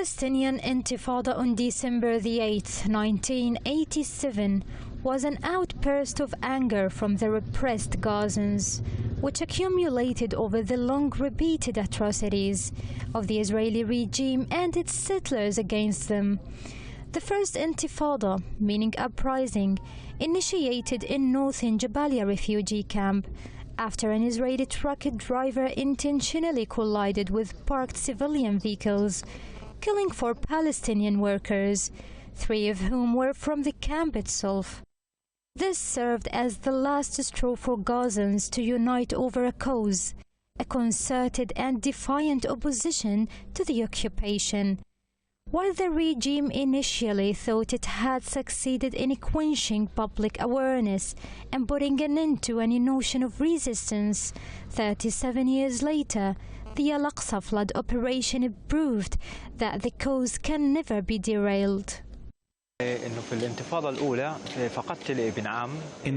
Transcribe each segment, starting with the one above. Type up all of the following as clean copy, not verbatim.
Palestinian Intifada on December the 8th, 1987 was an outburst of anger from the repressed Gazans, which accumulated over the long-repeated atrocities of the Israeli regime and its settlers against them. The first Intifada, meaning uprising, initiated in northern Jabalia refugee camp after an Israeli truck driver intentionally collided with parked civilian vehicles, killing 4 Palestinian workers, 3 of whom were from the camp itself. This served as the last straw for Gazans to unite over a cause, a concerted and defiant opposition to the occupation. While the regime initially thought it had succeeded in quenching public awareness and putting an end to any notion of resistance, 37 years later, the Al-Aqsa flood operation proved that the cause can never be derailed. In the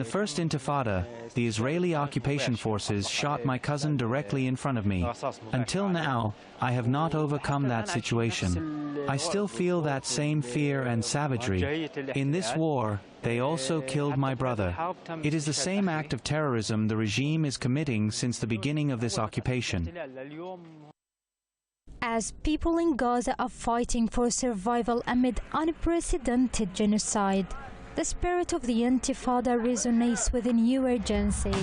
first Intifada, the Israeli occupation forces shot my cousin directly in front of me. Until now, I have not overcome that situation. I still feel that same fear and savagery. In this war, they also killed my brother. It is the same act of terrorism the regime is committing since the beginning of this occupation. As people in Gaza are fighting for survival amid unprecedented genocide, the spirit of the Intifada resonates with a new urgency.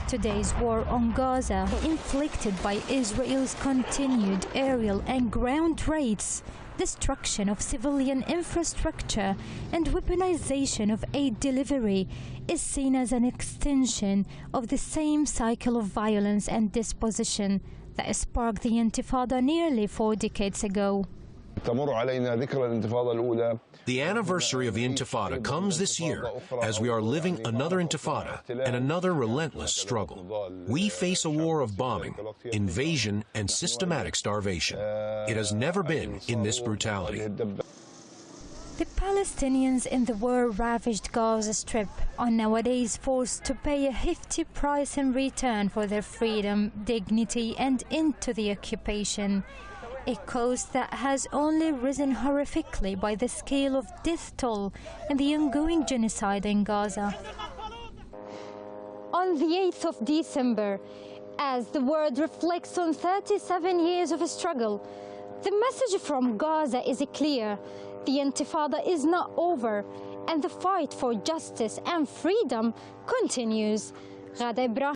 Today's war on Gaza, inflicted by Israel's continued aerial and ground raids, destruction of civilian infrastructure, and weaponization of aid delivery, is seen as an extension of the same cycle of violence and dispossession that sparked the Intifada nearly 4 decades ago. The anniversary of the Intifada comes this year as we are living another Intifada and another relentless struggle. We face a war of bombing, invasion, and systematic starvation. It has never been in this brutality. The Palestinians in the war-ravaged Gaza Strip are nowadays forced to pay a hefty price in return for their freedom, dignity, and end to the occupation. A cost that has only risen horrifically by the scale of death toll in the ongoing genocide in Gaza. On the 8th of December, as the world reflects on 37 years of struggle, the message from Gaza is clear. The Intifada is not over, and the fight for justice and freedom continues.